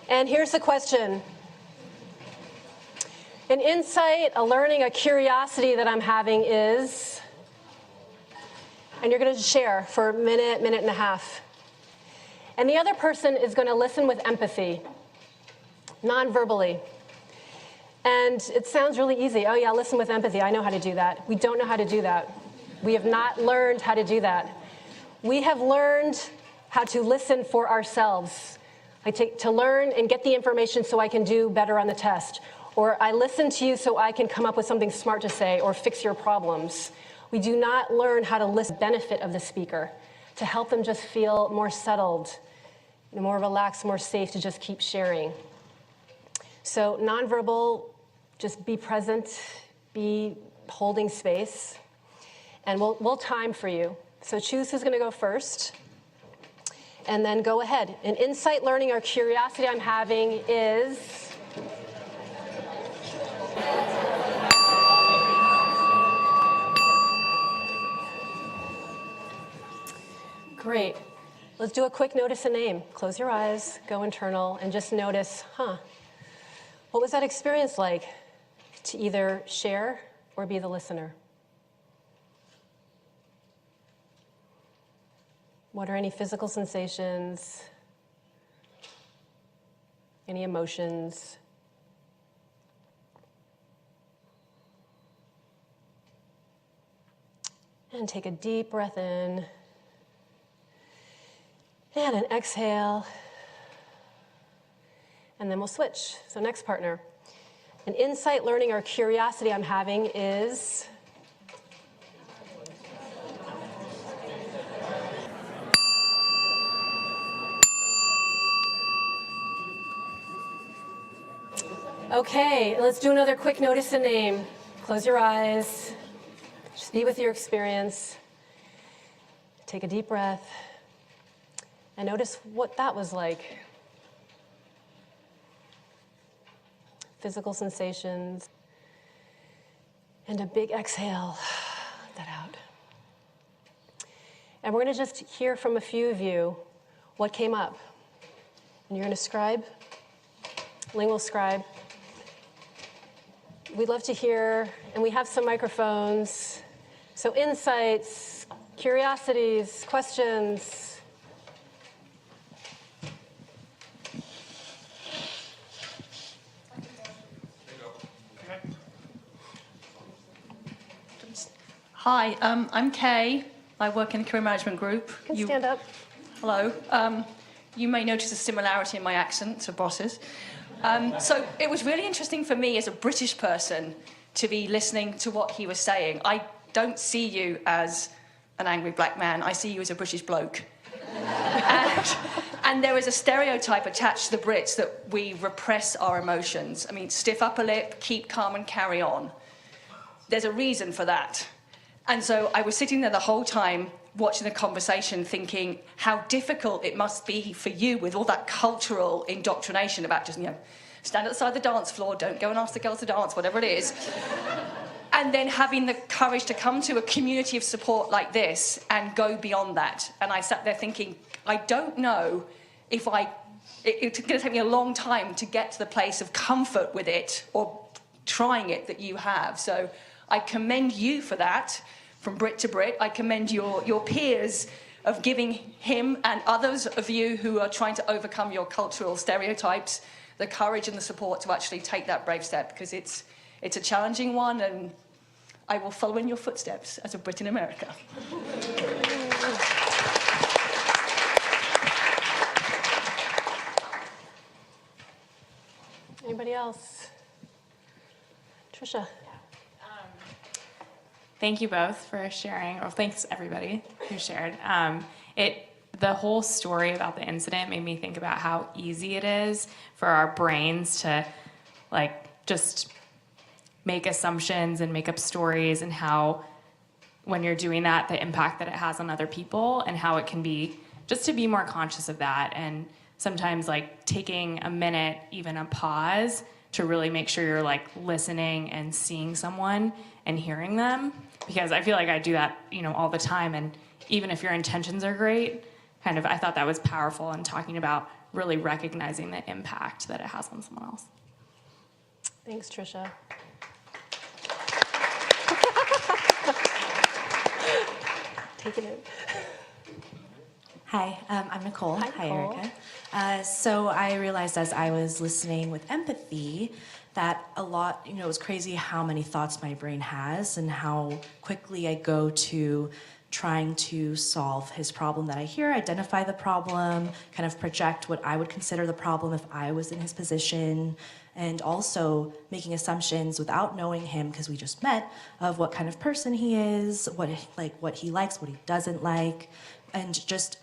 And here's the question. An insight, a learning, a curiosity that I'm having is, and you're going to share for a minute, minute and a half. And the other person is going to listen with empathy, non-verbally. And it sounds really easy. Oh yeah, listen with empathy. I know how to do that. We don't know how to do that. We have not learned how to do that. We have learned how to listen for ourselves. To learn and get the information so I can do better on the test. Or I listen to you so I can come up with something smart to say or fix your problems. We do not learn how to listen to the benefit of the speaker, to help them just feel more settled, more relaxed, more safe to just keep sharing. So nonverbal, just be present, be holding space, and we'll time for you. So choose who's going to go first. And then go ahead. An insight, learning, or curiosity I'm having is... Great. Let's do a quick notice a name. Close your eyes, go internal, and just notice, what was that experience like to either share or be the listener? What are any physical sensations? Any emotions? And take a deep breath in. And an exhale. And then we'll switch. So next partner. An insight, learning, or curiosity I'm having is... Okay, let's do another quick notice and name. Close your eyes. Just be with your experience. Take a deep breath. and notice what that was like. Physical sensations. And a big exhale, let that out. And we're going to just hear from a few of you what came up. And you're going to scribe, lingual scribe. We'd love to hear, and we have some microphones. So insights, curiosities, questions. Hi, I'm Kay. I work in the career management group. You can stand up. Hello. You may notice a similarity in my accent to Bos's. So it was really interesting for me as a British person to be listening to what he was saying. I don't see you as an angry black man. I see you as a British bloke. And there is a stereotype attached to the Brits that we repress our emotions. I mean, stiff upper lip, keep calm and carry on. There's a reason for that. And so I was sitting there the whole time watching the conversation thinking how difficult it must be for you with all that cultural indoctrination about just, stand outside the dance floor, don't go and ask the girls to dance, whatever it is. And then having the courage to come to a community of support like this and go beyond that. And I sat there thinking, I don't know if it's going to take me a long time to get to the place of comfort with it or trying it that you have. So I commend you for that, from Brit to Brit. I commend your peers of giving him and others of you who are trying to overcome your cultural stereotypes the courage and the support to actually take that brave step, because it's a challenging one, and I will follow in your footsteps as a Brit in America. Anybody else? Trisha. Thank you both for sharing. Well, thanks everybody who shared. The whole story about the incident made me think about how easy it is for our brains to just make assumptions and make up stories, and how when you're doing that, the impact that it has on other people, and how it can be just to be more conscious of that. And sometimes taking a minute, even a pause, to really make sure you're listening and seeing someone and hearing them, because I feel like I do that, all the time. And even if your intentions are great, I thought that was powerful in talking about really recognizing the impact that it has on someone else. Thanks, Trisha. Taking it. Hi, I'm Nicole. Hi, Nicole. Erica. So I realized as I was listening with empathy that a lot, it was crazy how many thoughts my brain has and how quickly I go to trying to solve his problem that I hear, identify the problem, kind of project what I would consider the problem if I was in his position, and also making assumptions without knowing him, because we just met, of what kind of person he is, what he likes, what he doesn't like, and just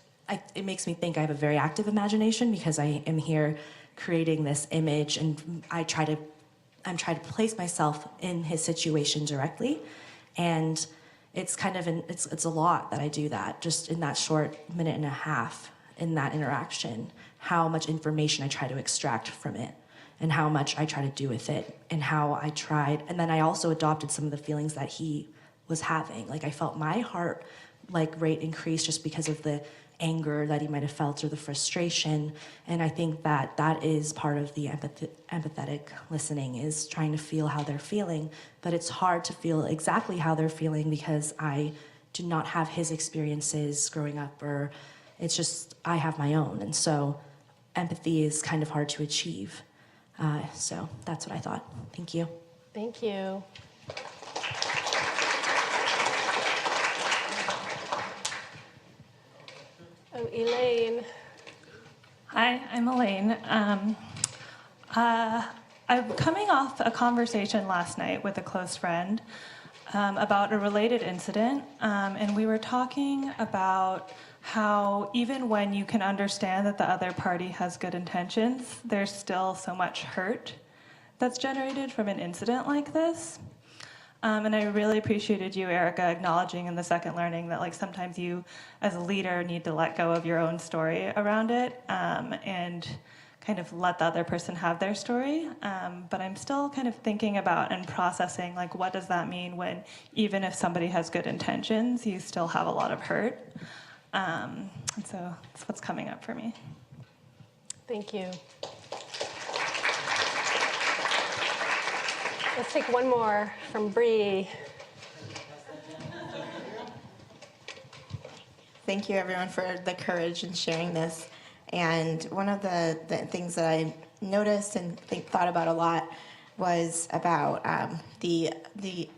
it makes me think I have a very active imagination, because I am here creating this image, and I'm trying to place myself in his situation directly, and it's it's a lot that I do that just in that short minute and a half in that interaction, how much information I try to extract from it and how much I try to do with it, and how I tried, and then I also adopted some of the feelings that he was having. I felt my heart rate increase just because of the anger that he might have felt or the frustration, and I think that is part of the empathetic listening, is trying to feel how they're feeling, but it's hard to feel exactly how they're feeling because I do not have his experiences growing up, or it's just I have my own, and so empathy is kind of hard to achieve. So that's what I thought. Thank you. Thank you. Oh, Elaine. Hi, I'm Elaine. I'm coming off a conversation last night with a close friend about a related incident, and we were talking about how even when you can understand that the other party has good intentions, there's still so much hurt that's generated from an incident like this. And I really appreciated you, Erica, acknowledging in the second learning that like sometimes you, as a leader, need to let go of your own story around it and kind of let the other person have their story. But I'm still kind of thinking about and processing like what does that mean when even if somebody has good intentions, you still have a lot of hurt. And so that's what's coming up for me. Thank you. Let's take one more from Bree. Thank you, everyone, for the courage in sharing this. And one of the things that I noticed and thought about a lot was about the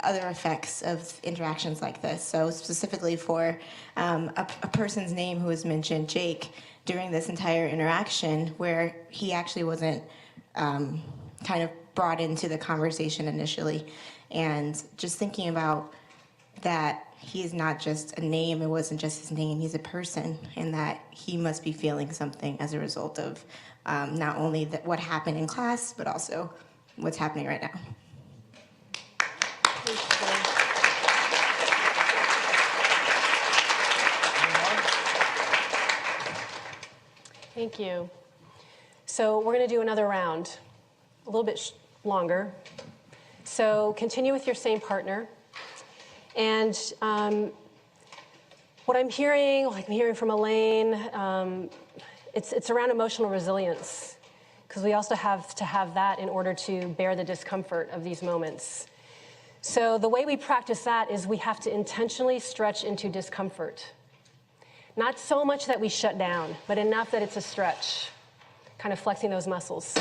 other effects of interactions like this. So specifically for a person's name who was mentioned, Jake, during this entire interaction, where he actually wasn't kind of brought into the conversation initially. And just thinking about that he is not just a name, it wasn't just his name, he's a person, and that he must be feeling something as a result of not only what happened in class, but also what's happening right now. Thank you. So we're going to do another round, a little bit longer. So continue with your same partner. And what I'm hearing, like I'm hearing from Elaine, it's around emotional resilience, because we also have to have that in order to bear the discomfort of these moments. So the way we practice that is we have to intentionally stretch into discomfort. Not so much that we shut down, but enough that it's a stretch, kind of flexing those muscles.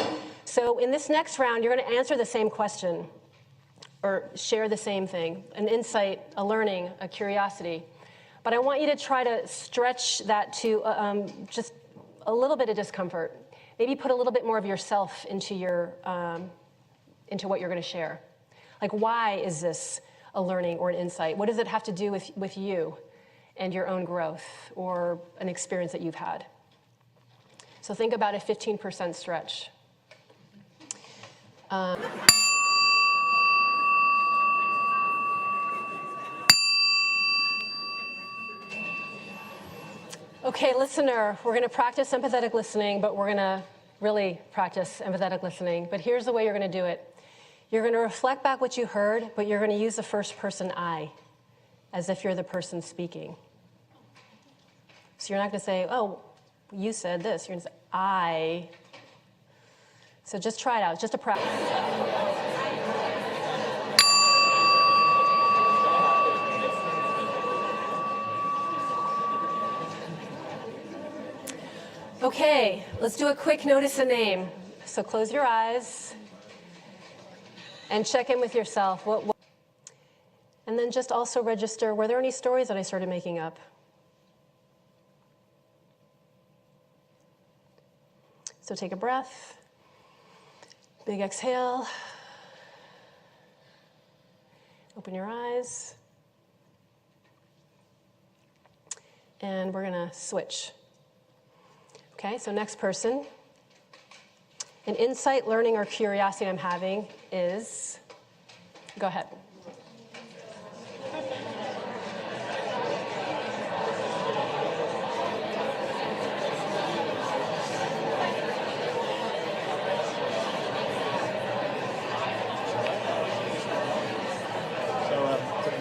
So in this next round, you're going to answer the same question or share the same thing, an insight, a learning, a curiosity. But I want you to try to stretch that to just a little bit of discomfort. Maybe put a little bit more of yourself into into what you're going to share. Like, why is this a learning or an insight? What does it have to do with you and your own growth or an experience that you've had? So think about a 15% stretch. Okay, listener, we're going to practice empathetic listening, but we're going to really practice empathetic listening. But here's the way you're going to do it. You're going to reflect back what you heard, but you're going to use the first person I, as if you're the person speaking. So you're not going to say, oh, you said this. You're going to say, I. So just try it out. It's just a practice. Okay, let's do a quick notice a name. So close your eyes and check in with yourself. And then just also register, were there any stories that I started making up? So take a breath, big exhale, open your eyes, and we're gonna switch. Okay, so next person. An insight, learning, or curiosity I'm having is, go ahead.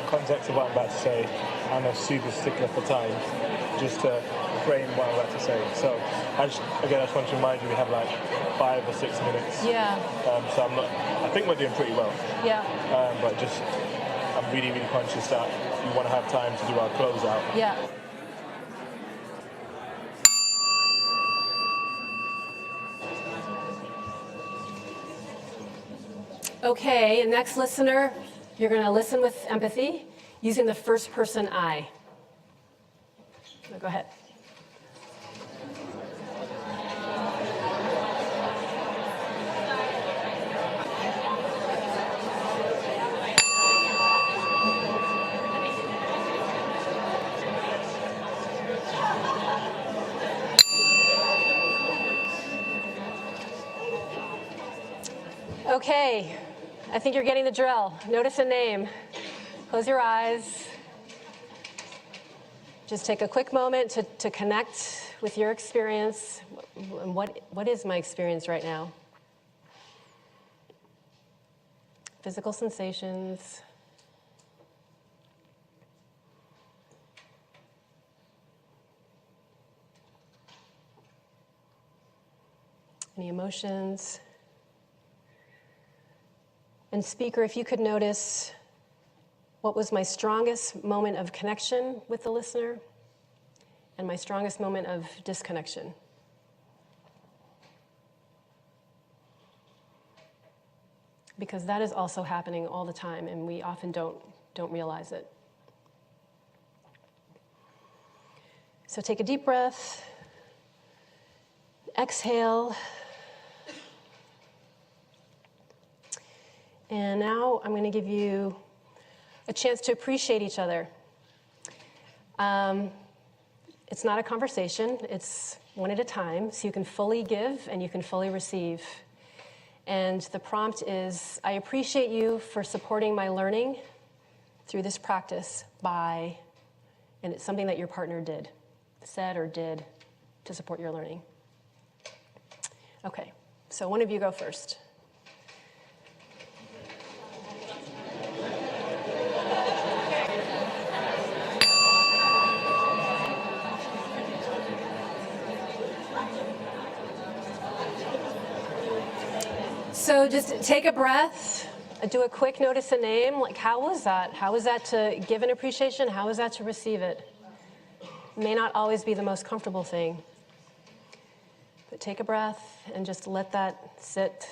Context of what I'm about to say, I'm a super stickler for time, just to frame what I'm about to say. So I just want to remind you we have like 5 or 6 minutes. Yeah. So I think we're doing pretty well. Yeah. But I'm really, really conscious that we want to have time to do our closeout. Yeah. Okay, and next listener, you're going to listen with empathy using the first person I. Go ahead. Okay, I think you're getting the drill. Notice a name. Close your eyes. Just take a quick moment to connect with your experience. What is my experience right now? Physical sensations. Any emotions? And speaker, if you could notice what was my strongest moment of connection with the listener and my strongest moment of disconnection. Because that is also happening all the time, and we often don't realize it. So take a deep breath, exhale, and now I'm going to give you a chance to appreciate each other. It's not a conversation, it's one at a time, so you can fully give and you can fully receive. And the prompt is, I appreciate you for supporting my learning through this practice by, and it's something that your partner did, said or did to support your learning. Okay, so one of you go first. So just take a breath, do a quick notice a name, like how was that? How was that to give an appreciation? How was that to receive it? May not always be the most comfortable thing, but take a breath and just let that sit.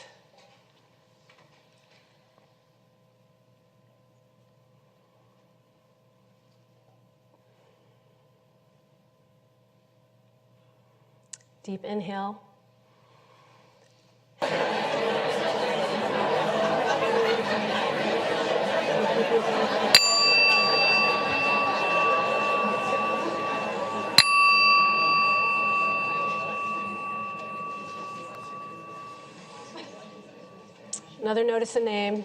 Deep inhale. Another notice a name.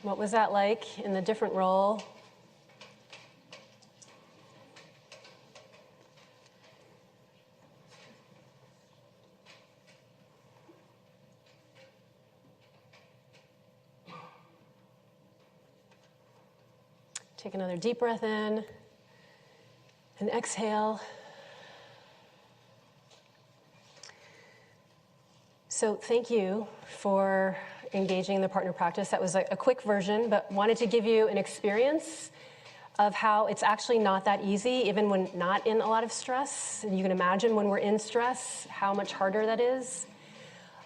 What was that like in the different role? Take another deep breath in and exhale. So thank you for engaging in the partner practice. That was a quick version, but wanted to give you an experience of how it's actually not that easy, even when not in a lot of stress. And you can imagine when we're in stress, how much harder that is.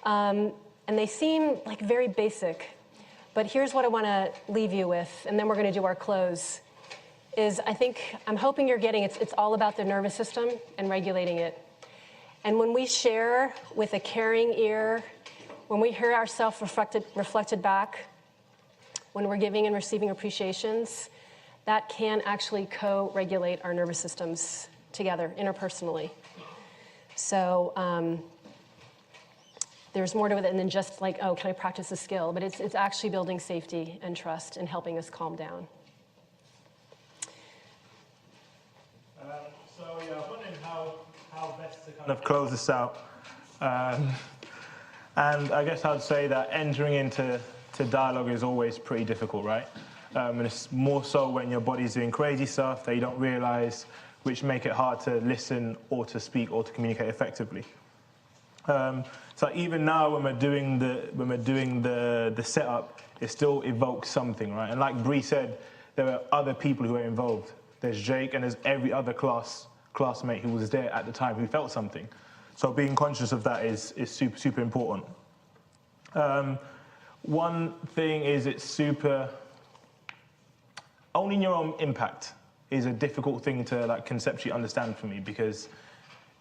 And they seem like very basic, but here's what I want to leave you with, and then we're going to do our close, is I'm hoping you're getting, it's all about the nervous system and regulating it. And when we share with a caring ear, when we hear ourselves reflected back, when we're giving and receiving appreciations, that can actually co-regulate our nervous systems together interpersonally. So there's more to it than just like, oh, can I practice a skill? But it's actually building safety and trust and helping us calm down. So yeah, I was wondering how best to kind of close this out. And I guess I'd say that entering into dialogue is always pretty difficult, right? And it's more so when your body's doing crazy stuff that you don't realize, which make it hard to listen or to speak or to communicate effectively. So even now when we're doing the setup, it still evokes something, right? And like Bree said, there are other people who are involved. There's Jake and there's every other classmate who was there at the time who felt something. So being conscious of that is super, super important. One thing is owning your own impact is a difficult thing to like conceptually understand for me, because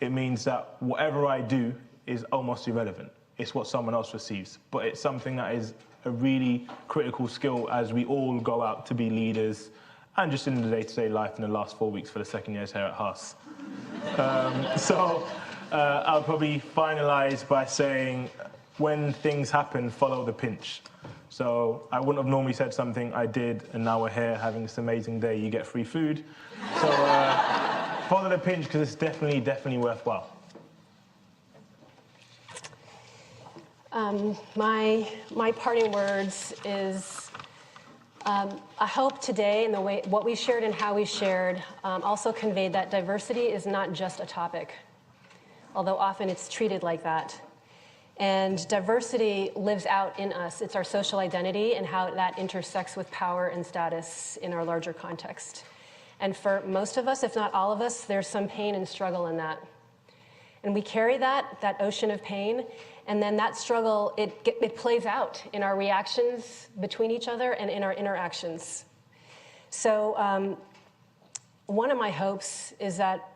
it means that whatever I do is almost irrelevant. It's what someone else receives. But it's something that is a really critical skill as we all go out to be leaders and just in the day-to-day life in the last 4 weeks for the second years here at Haas. I'll probably finalize by saying when things happen, follow the pinch. So I wouldn't have normally said something, I did, and now we're here having this amazing day. You get free food. So follow the pinch, because it's definitely worthwhile. My parting words is I hope today and the way what we shared and how we shared also conveyed that diversity is not just a topic, although often it's treated like that. And diversity lives out in us. It's our social identity and how that intersects with power and status in our larger context. And for most of us, if not all of us, there's some pain and struggle in that. And we carry that ocean of pain, and then that struggle, it plays out in our reactions between each other and in our interactions. So one of my hopes is that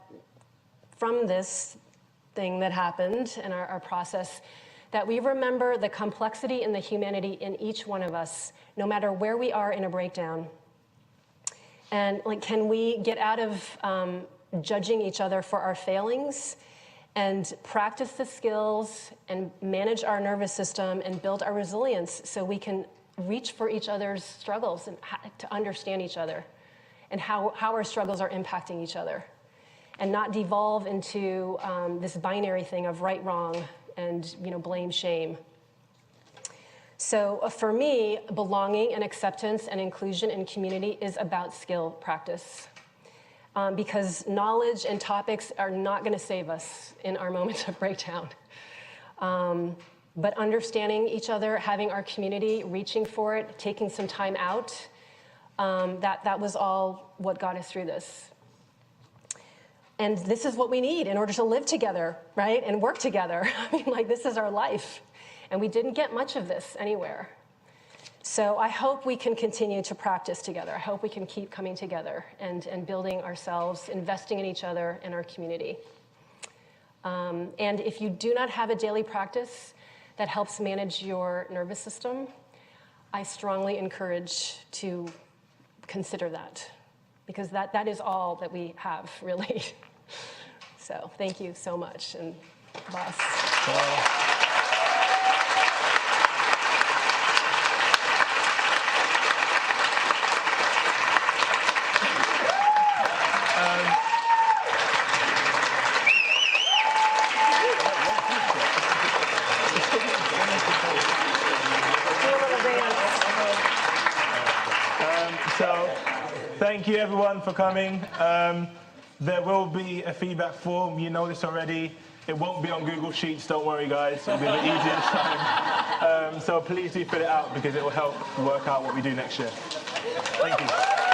from this thing that happened in our process, that we remember the complexity and the humanity in each one of us, no matter where we are in a breakdown. And can we get out of judging each other for our failings and practice the skills and manage our nervous system and build our resilience so we can reach for each other's struggles and to understand each other and how our struggles are impacting each other, and not devolve into this binary thing of right, wrong, and blame, shame. So for me, belonging and acceptance and inclusion in community is about skill practice. Because knowledge and topics are not going to save us in our moments of breakdown. But understanding each other, having our community, reaching for it, taking some time out, that was all what got us through this. And this is what we need in order to live together, right? And work together. I mean, this is our life. And we didn't get much of this anywhere. So I hope we can continue to practice together. I hope we can keep coming together and building ourselves, investing in each other and our community. And if you do not have a daily practice that helps manage your nervous system, I strongly encourage to consider that, because that is all that we have, really. So thank you so much, and Bos. Thank you, everyone, for coming. There will be a feedback form. You know this already. It won't be on Google Sheets. Don't worry, guys. It'll be a bit easier this time. So please do fill it out, because it will help work out what we do next year. Thank you.